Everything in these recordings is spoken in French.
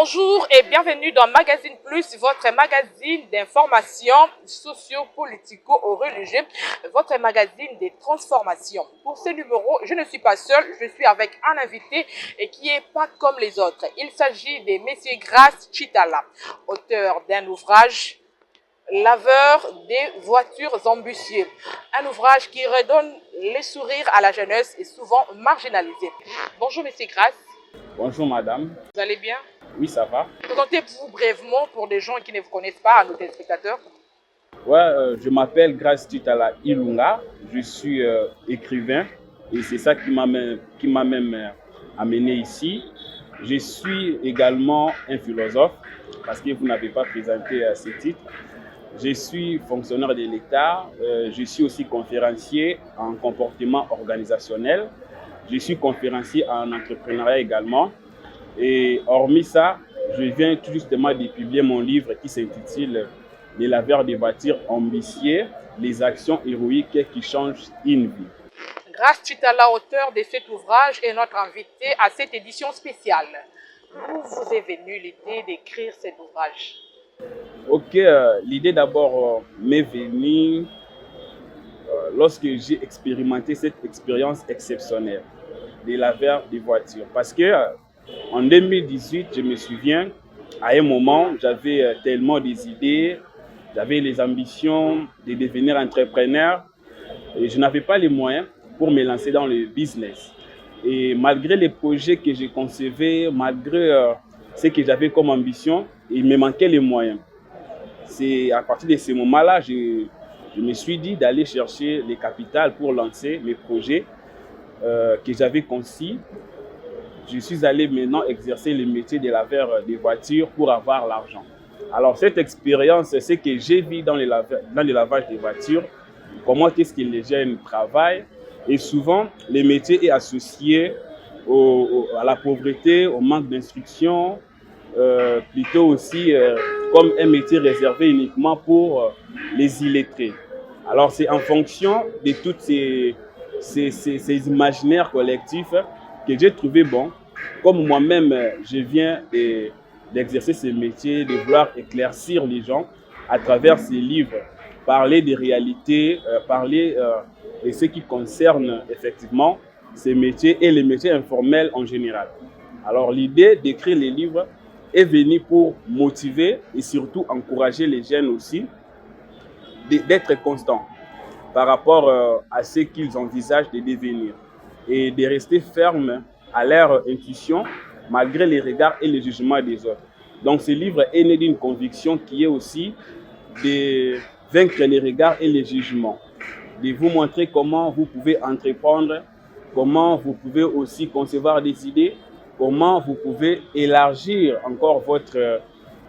Bonjour et bienvenue dans Magazine Plus, votre magazine d'information socio-politico-religieux, votre magazine des transformations. Pour ce numéro, je ne suis pas seul, je suis avec un invité qui n'est pas comme les autres. Il s'agit de Monsieur Grace Chitala, auteur d'un ouvrage Laveur des voitures ambitieuses, un ouvrage qui redonne les sourires à la jeunesse et souvent marginalisée. Bonjour Monsieur Grace. Bonjour madame. Vous allez bien? Oui, ça va. Présentez-vous brièvement pour des gens qui ne vous connaissent pas, à nos téléspectateurs. Je m'appelle Grace Chitala Ilunga. Je suis écrivain et c'est ça qui m'a même amené ici. Je suis également un philosophe parce que vous n'avez pas présenté ce titre. Je suis fonctionnaire de l'État. Je suis aussi conférencier en comportement organisationnel. Je suis conférencier en entrepreneuriat également. Et hormis ça, je viens tout justement de publier mon livre qui s'intitule « Les laveurs des voitures ambitieuses, les actions héroïques qui changent une vie ». Grace Chitala, auteur de cet ouvrage, est notre invité à cette édition spéciale. D'où vous est venue l'idée d'écrire cet ouvrage? Ok, l'idée d'abord m'est venue lorsque j'ai expérimenté cette expérience exceptionnelle des laveurs des voitures. Parce que en 2018, je me souviens, à un moment, j'avais tellement des idées, j'avais les ambitions de devenir entrepreneur et je n'avais pas les moyens pour me lancer dans le business. Et malgré les projets que j'ai concevés, malgré ce que j'avais comme ambition, il me manquait les moyens. C'est à partir de ce moment-là, je me suis dit d'aller chercher les capitales pour lancer mes projets que j'avais conçus. Je suis allé maintenant exercer le métier de laveur des voitures pour avoir l'argent. Alors cette expérience, c'est ce que j'ai vu dans le lavage des voitures, comment est-ce que les jeunes travaillent. Et souvent, le métier est associé à la pauvreté, au manque d'instruction, plutôt aussi comme un métier réservé uniquement pour les illettrés. Alors c'est en fonction de tous ces imaginaires collectifs que j'ai trouvé bon. Comme moi-même, je viens d'exercer ce métier, de vouloir éclaircir les gens à travers ces livres, parler des réalités, parler de ce qui concerne effectivement ces métiers et les métiers informels en général. Alors l'idée d'écrire les livres est venue pour motiver et surtout encourager les jeunes aussi d'être constants par rapport à ce qu'ils envisagent de devenir et de rester fermes à leur intuition malgré les regards et les jugements des autres. Donc ce livre est né d'une conviction qui est aussi de vaincre les regards et les jugements, de vous montrer comment vous pouvez entreprendre, comment vous pouvez aussi concevoir des idées, comment vous pouvez élargir encore votre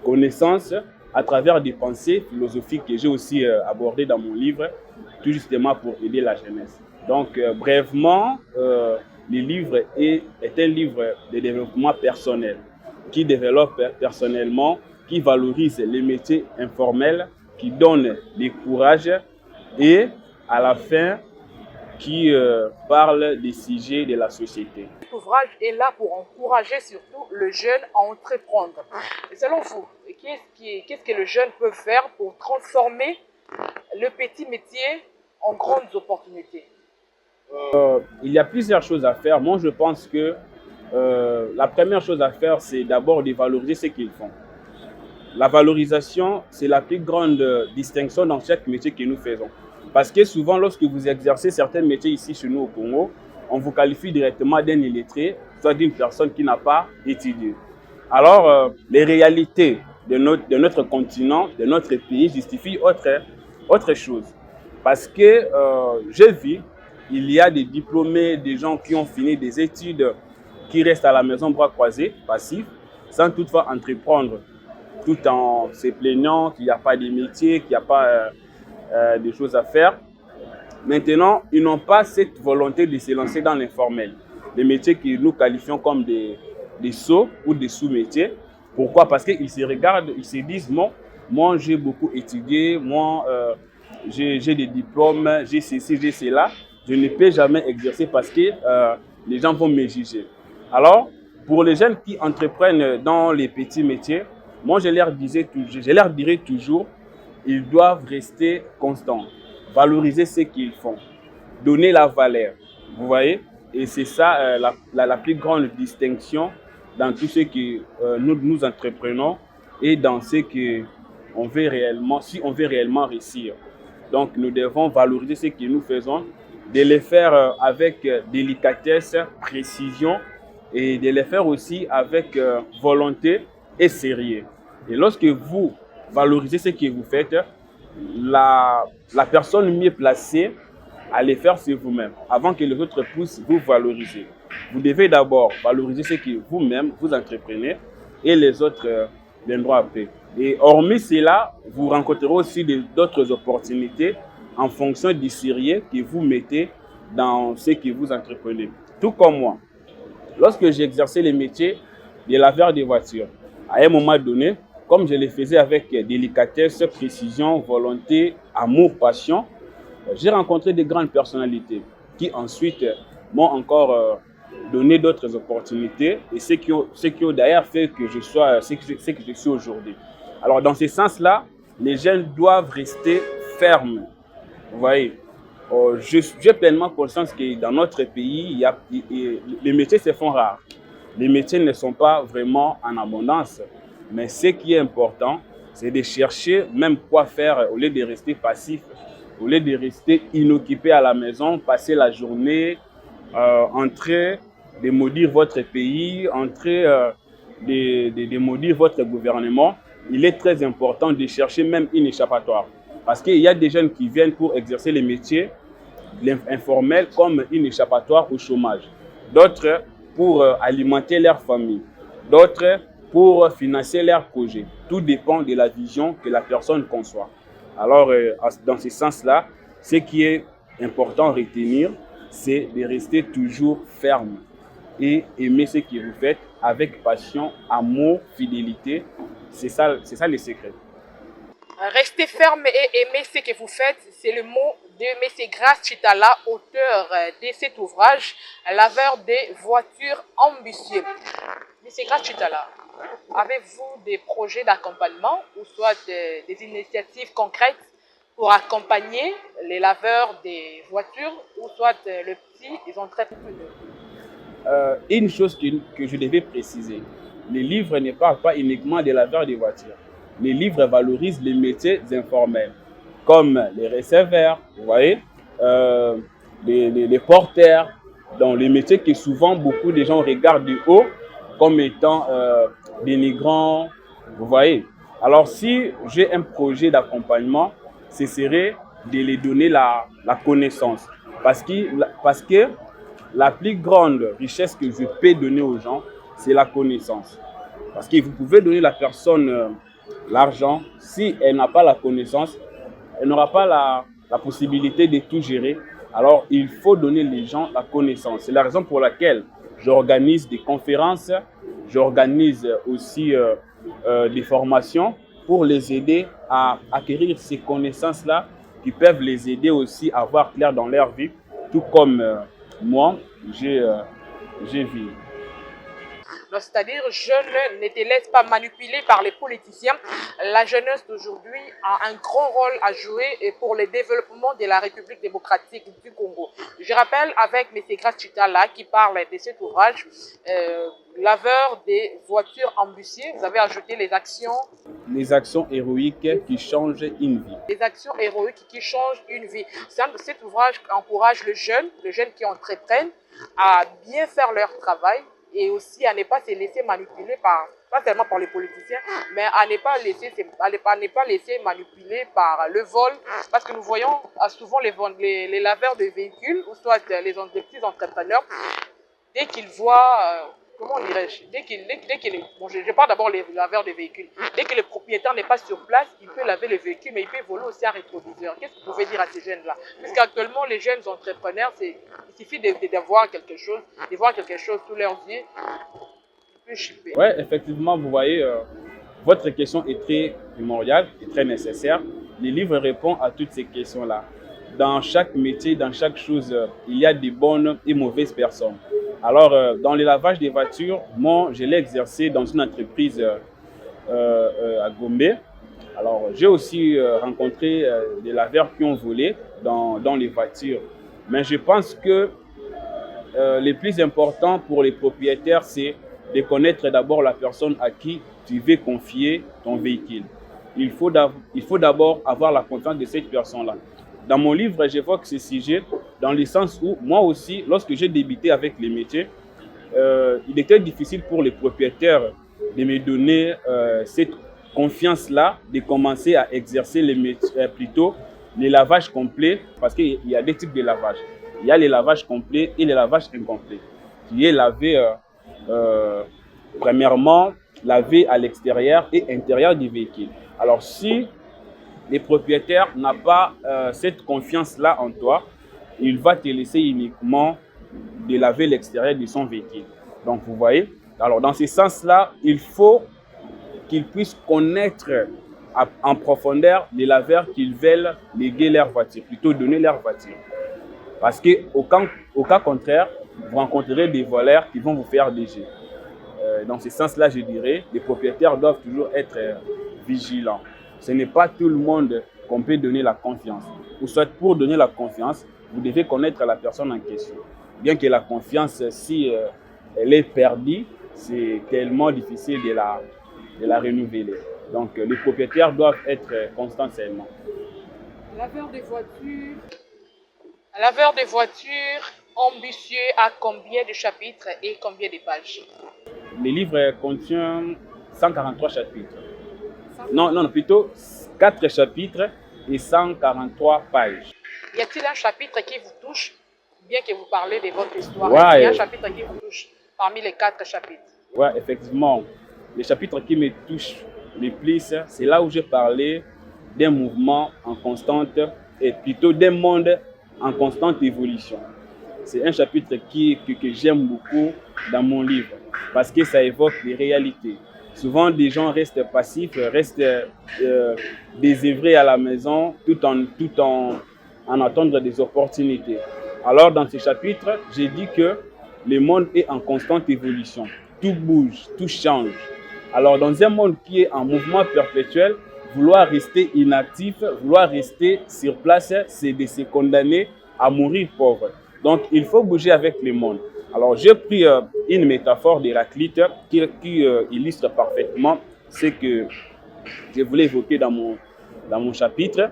connaissance à travers des pensées philosophiques que j'ai aussi abordées dans mon livre, tout justement pour aider la jeunesse. Donc brièvement, le livre est un livre de développement personnel qui développe personnellement, qui valorise les métiers informels, qui donne du courage et à la fin qui parle des sujets de la société. Cet ouvrage est là pour encourager surtout le jeune à entreprendre. Et selon vous, qu'est-ce que le jeune peut faire pour transformer le petit métier en grandes opportunités? Il y a plusieurs choses à faire. Moi, je pense que la première chose à faire, c'est d'abord de valoriser ce qu'ils font. La valorisation, c'est la plus grande distinction dans chaque métier que nous faisons. Parce que souvent, lorsque vous exercez certains métiers ici chez nous au Congo, on vous qualifie directement d'un illettré, soit d'une personne qui n'a pas étudié. Alors, les réalités de notre continent, de notre pays, justifient autre chose. Parce que j'ai vu, il y a des diplômés, des gens qui ont fini des études, qui restent à la maison bras croisés, passifs, sans toutefois entreprendre, tout en se plaignant qu'il n'y a pas de métier, qu'il n'y a pas de choses à faire. Maintenant, ils n'ont pas cette volonté de se lancer dans l'informel. Des métiers que nous qualifions comme des sauts ou des sous-métiers. Pourquoi? Parce qu'ils se regardent, ils se disent, moi j'ai beaucoup étudié, moi j'ai des diplômes, j'ai ceci, j'ai cela. Je ne peux jamais exercer parce que les gens vont me juger. Alors, Pour les jeunes qui entreprennent dans les petits métiers, moi je leur dirais toujours, ils doivent rester constants, valoriser ce qu'ils font, donner la valeur. Vous voyez? Et c'est ça la plus grande distinction dans tout ce que nous entreprenons et dans ce que on veut réellement, si on veut réellement réussir. Donc, nous devons valoriser ce que nous faisons, de les faire avec délicatesse, précision et de les faire aussi avec volonté et sérieux. Et lorsque vous valorisez ce que vous faites, la personne mieux placée à les faire, c'est vous-même, avant que les autres puissent vous valoriser. Vous devez d'abord valoriser ce que vous-même vous entreprenez et les autres viendront après. Et hormis cela, vous rencontrerez aussi d'autres opportunités en fonction du sérieux que vous mettez dans ce que vous entreprenez. Tout comme moi, lorsque j'exerçais les métiers de laveur de voitures, à un moment donné, comme je les faisais avec délicatesse, précision, volonté, amour, passion, j'ai rencontré de grandes personnalités qui ensuite m'ont encore donné d'autres opportunités et ce qui ont d'ailleurs fait que je sois ce que je suis aujourd'hui. Alors dans ce sens-là, les jeunes doivent rester fermes. Vous voyez, j'ai pleinement conscience que dans notre pays, les métiers se font rares. Les métiers ne sont pas vraiment en abondance. Mais ce qui est important, c'est de chercher même quoi faire au lieu de rester passif, au lieu de rester inoccupé à la maison, passer la journée en train de maudire votre pays, en train de maudire votre gouvernement. Il est très important de chercher même une échappatoire. Parce qu'il y a des jeunes qui viennent pour exercer les métiers informels comme une échappatoire au chômage. D'autres pour alimenter leur famille. D'autres pour financer leurs projets. Tout dépend de la vision que la personne conçoit. Alors, dans ce sens-là, ce qui est important à retenir, c'est de rester toujours ferme et aimer ce que vous faites avec passion, amour, fidélité. C'est ça le secret. Restez ferme et aimez ce que vous faites, c'est le mot de M. Grace Chitala, auteur de cet ouvrage, Laveur des voitures ambitieux. M. Grace Chitala, avez-vous des projets d'accompagnement ou soit des initiatives concrètes pour accompagner les laveurs des voitures ou soit les petits entrepreneurs? Une chose que je devais préciser, les livres ne parlent pas uniquement des laveurs des voitures. Les livres valorisent les métiers informels, comme les receveurs, vous voyez, les porteurs, dans les métiers que souvent beaucoup de gens regardent du haut comme étant dénigrants, vous voyez. Alors si j'ai un projet d'accompagnement, ce serait de les donner la connaissance. Parce que la plus grande richesse que je peux donner aux gens, c'est la connaissance. Parce que vous pouvez donner la personne l'argent, si elle n'a pas la connaissance, elle n'aura pas la possibilité de tout gérer. Alors, il faut donner les gens la connaissance. C'est la raison pour laquelle j'organise des conférences, j'organise aussi des formations pour les aider à acquérir ces connaissances-là qui peuvent les aider aussi à voir clair dans leur vie, tout comme moi, j'ai vu. C'est-à-dire, jeunes, ne te laisse pas manipuler par les politiciens. La jeunesse d'aujourd'hui a un grand rôle à jouer pour le développement de la République démocratique du Congo. Je rappelle avec M. Grace Chitala qui parle de cet ouvrage, Laveur des voitures ambitieux. Vous avez ajouté les actions. Les actions héroïques qui changent une vie. Les actions héroïques qui changent une vie. Cet ouvrage encourage les jeunes qui entreprennent à bien faire leur travail, et aussi à ne pas se laisser manipuler pas seulement par les politiciens, mais à ne pas laisser manipuler par le vol, parce que nous voyons souvent les laveurs de véhicules, ou soit les petits entrepreneurs, dès qu'ils voient, comment dirais-je, je parle d'abord des laveurs de véhicules, dès que le propriétaire n'est pas sur place, il peut laver le véhicule, mais il peut voler aussi un rétroviseur. Qu'est-ce que vous pouvez dire à ces jeunes-là? Puisqu'actuellement, les jeunes entrepreneurs, il suffit de voir quelque chose sous leurs yeux, ils peuvent chipper. Oui, effectivement, vous voyez, votre question est très primordiale et très nécessaire. Les livres répondent à toutes ces questions-là. Dans chaque métier, dans chaque chose, il y a des bonnes et mauvaises personnes. Alors, dans le lavage des voitures, moi, je l'ai exercé dans une entreprise à Gombe. Alors, j'ai aussi rencontré des laveurs qui ont volé dans les voitures. Mais je pense que le plus important pour les propriétaires, c'est de connaître d'abord la personne à qui tu veux confier ton véhicule. Il faut d'abord avoir la confiance de cette personne-là. Dans mon livre, j'évoque ce sujet dans le sens où moi aussi, lorsque j'ai débuté avec les métiers, il était difficile pour les propriétaires de me donner cette confiance-là, de commencer à exercer les métiers, plutôt les lavages complets, parce qu'il y a deux types de lavage. Il y a les lavages complets et les lavages incomplets, qui est lavé, premièrement, lavé à l'extérieur et intérieur du véhicule. Alors, si les propriétaires n'ont pas cette confiance-là en toi, il va te laisser uniquement de laver l'extérieur de son véhicule. Donc, vous voyez, alors dans ce sens-là, il faut qu'ils puissent connaître en profondeur les laveurs qu'ils veulent léguer leur voiture, plutôt donner leur voiture. Parce qu'au cas contraire, vous rencontrerez des voleurs qui vont vous faire déjouer. Dans ce sens-là, je dirais, les propriétaires doivent toujours être vigilants. Ce n'est pas tout le monde qu'on peut donner la confiance. Ou soit pour donner la confiance, vous devez connaître la personne en question. Bien que la confiance, si elle est perdue, c'est tellement difficile de la renouveler. Donc, les propriétaires doivent être constants seulement. Laveur des voitures ambitieux à combien de chapitres et combien de pages? Le livre contient 143 chapitres. Non, plutôt 4 chapitres et 143 pages. Y a-t-il un chapitre qui vous touche, bien que vous parlez de votre histoire? Ouais. Il y a un chapitre qui vous touche parmi les 4 chapitres? Oui, effectivement. Le chapitre qui me touche le plus, c'est là où j'ai parlé d'un mouvement en constante, et plutôt d'un monde en constante évolution. C'est un chapitre que j'aime beaucoup dans mon livre, parce que ça évoque les réalités. Souvent, des gens restent passifs, restent désœuvrés à la maison, tout en attendant des opportunités. Alors, dans ce chapitre, j'ai dit que le monde est en constante évolution. Tout bouge, tout change. Alors, dans un monde qui est en mouvement perpétuel, vouloir rester inactif, vouloir rester sur place, c'est de se condamner à mourir pauvre. Donc, il faut bouger avec le monde. Alors, j'ai pris une métaphore d'Héraclite qui illustre parfaitement ce que je voulais évoquer dans mon chapitre.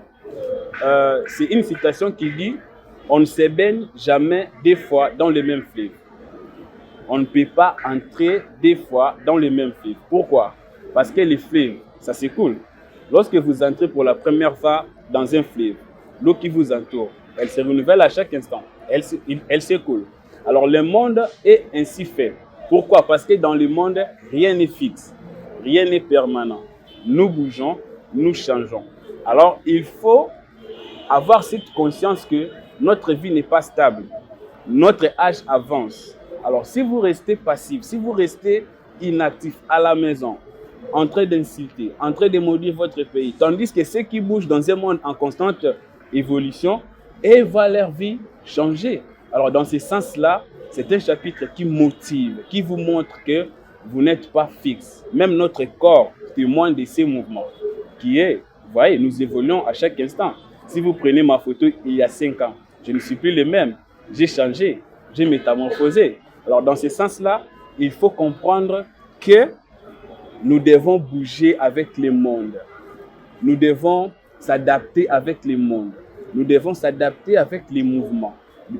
C'est une citation qui dit « On ne se baigne jamais deux fois dans le même fleuve. On ne peut pas entrer deux fois dans le même fleuve. » Pourquoi? Parce que les fleuves, ça s'écoule. Lorsque vous entrez pour la première fois dans un fleuve, l'eau qui vous entoure, elle se renouvelle à chaque instant. Elle s'écoule. Alors le monde est ainsi fait. Pourquoi? Parce que dans le monde, rien n'est fixe, rien n'est permanent. Nous bougeons, nous changeons. Alors il faut avoir cette conscience que notre vie n'est pas stable. Notre âge avance. Alors si vous restez passif, si vous restez inactif à la maison, en train d'insulter, en train de maudire votre pays, tandis que ceux qui bougent dans un monde en constante évolution, et voient leur vie changer. Alors dans ce sens-là, c'est un chapitre qui motive, qui vous montre que vous n'êtes pas fixe. Même notre corps témoigne de ces mouvements, qui est, vous voyez, nous évoluons à chaque instant. Si vous prenez ma photo il y a 5 ans, je ne suis plus le même. J'ai changé, j'ai métamorphosé. Alors dans ce sens-là, il faut comprendre que nous devons bouger avec le monde. Nous devons s'adapter avec le monde. Nous devons s'adapter avec les mouvements.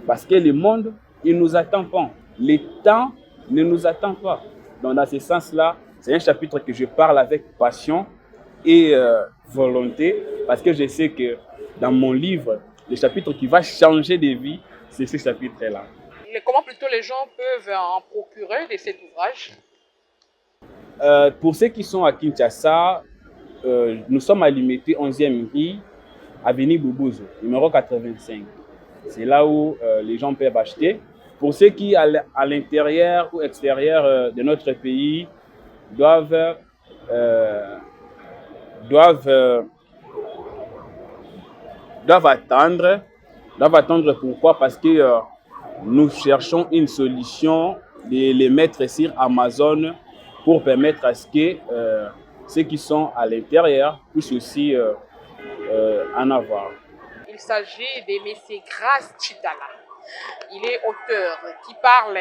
Parce que le monde, il ne nous attend pas. Le temps ne nous attend pas. Donc, dans ce sens-là, c'est un chapitre que je parle avec passion et volonté. Parce que je sais que dans mon livre, le chapitre qui va changer des vies, c'est ce chapitre-là. Comment plutôt les gens peuvent en procurer de cet ouvrage? Pour ceux qui sont à Kinshasa, nous sommes à l'Imité 11e rue, avenue Boubouzo, numéro 85. C'est là où les gens peuvent acheter. Pour ceux qui, à l'intérieur ou extérieur de notre pays, doivent attendre. Pourquoi? Parce que nous cherchons une solution de les mettre sur Amazon pour permettre à ce que ceux qui sont à l'intérieur puissent aussi en avoir. Il s'agit de M. Grace Chitala. Il est auteur qui parle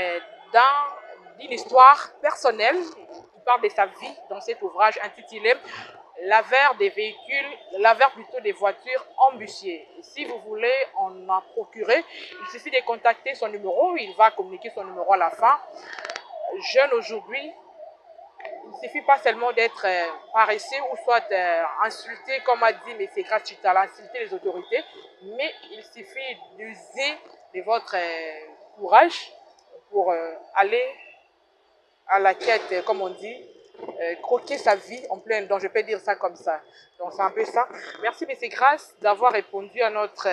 d'une histoire personnelle. Il parle de sa vie dans cet ouvrage intitulé Laveur des véhicules, laveur plutôt des voitures embûchées. Si vous voulez en procurer, il suffit de contacter son numéro. Il va communiquer son numéro à la fin. Jeune aujourd'hui, il ne suffit pas seulement d'être paresseux ou soit insulté, comme a dit M. Grace Chitala, insulter les autorités, mais il suffit d'user de votre courage pour aller à la quête, comme on dit, croquer sa vie en pleine dents, je peux dire ça comme ça. Donc c'est un peu ça. Merci M. Grace d'avoir répondu à notre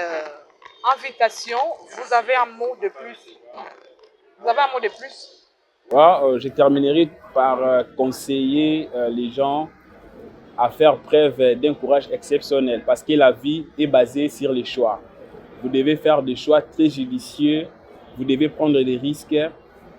invitation. Vous avez un mot de plus? Vous avez un mot de plus? Je terminerai par conseiller les gens à faire preuve d'un courage exceptionnel parce que la vie est basée sur les choix. Vous devez faire des choix très judicieux, vous devez prendre des risques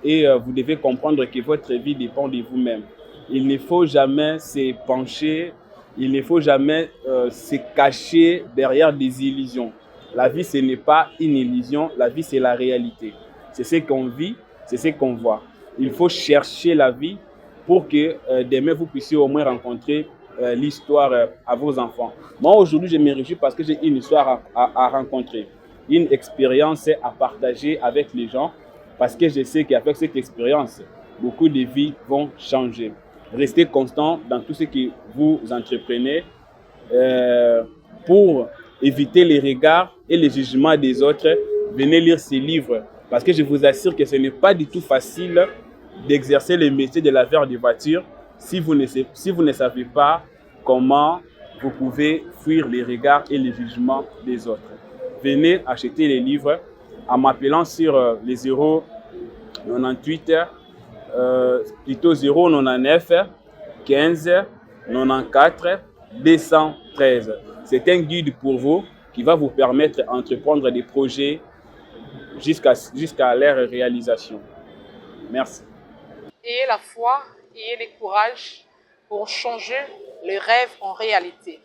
et vous devez comprendre que votre vie dépend de vous-même. Il ne faut jamais se pencher, il ne faut jamais se cacher derrière des illusions. La vie, ce n'est pas une illusion, la vie, c'est la réalité. C'est ce qu'on vit, c'est ce qu'on voit. Il faut chercher la vie pour que demain, vous puissiez au moins rencontrer l'histoire à vos enfants. Moi, aujourd'hui, je me réjouis parce que j'ai une histoire à rencontrer, une expérience à partager avec les gens parce que je sais qu'avec cette expérience, beaucoup de vies vont changer. Restez constant dans tout ce que vous entreprenez pour éviter les regards et les jugements des autres. Venez lire ces livres parce que je vous assure que ce n'est pas du tout facile d'exercer le métier de laveur de voitures si vous ne savez pas comment vous pouvez fuir les regards et les jugements des autres. Venez acheter les livres en m'appelant sur les 098 plutôt 099 15 94 213. C'est un guide pour vous qui va vous permettre d'entreprendre des projets jusqu'à leur réalisation. Merci. Ayez la foi, ayez le courage pour changer les rêves en réalité.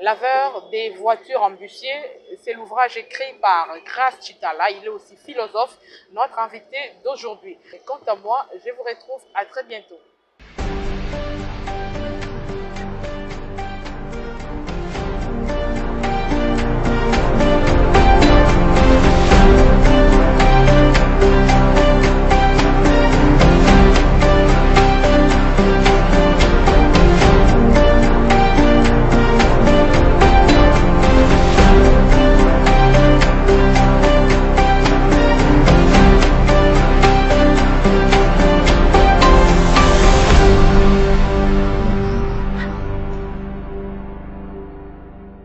Laveur des voitures embûchées, c'est l'ouvrage écrit par Grace Chitala. Il est aussi philosophe, notre invité d'aujourd'hui. Quant à moi, je vous retrouve à très bientôt.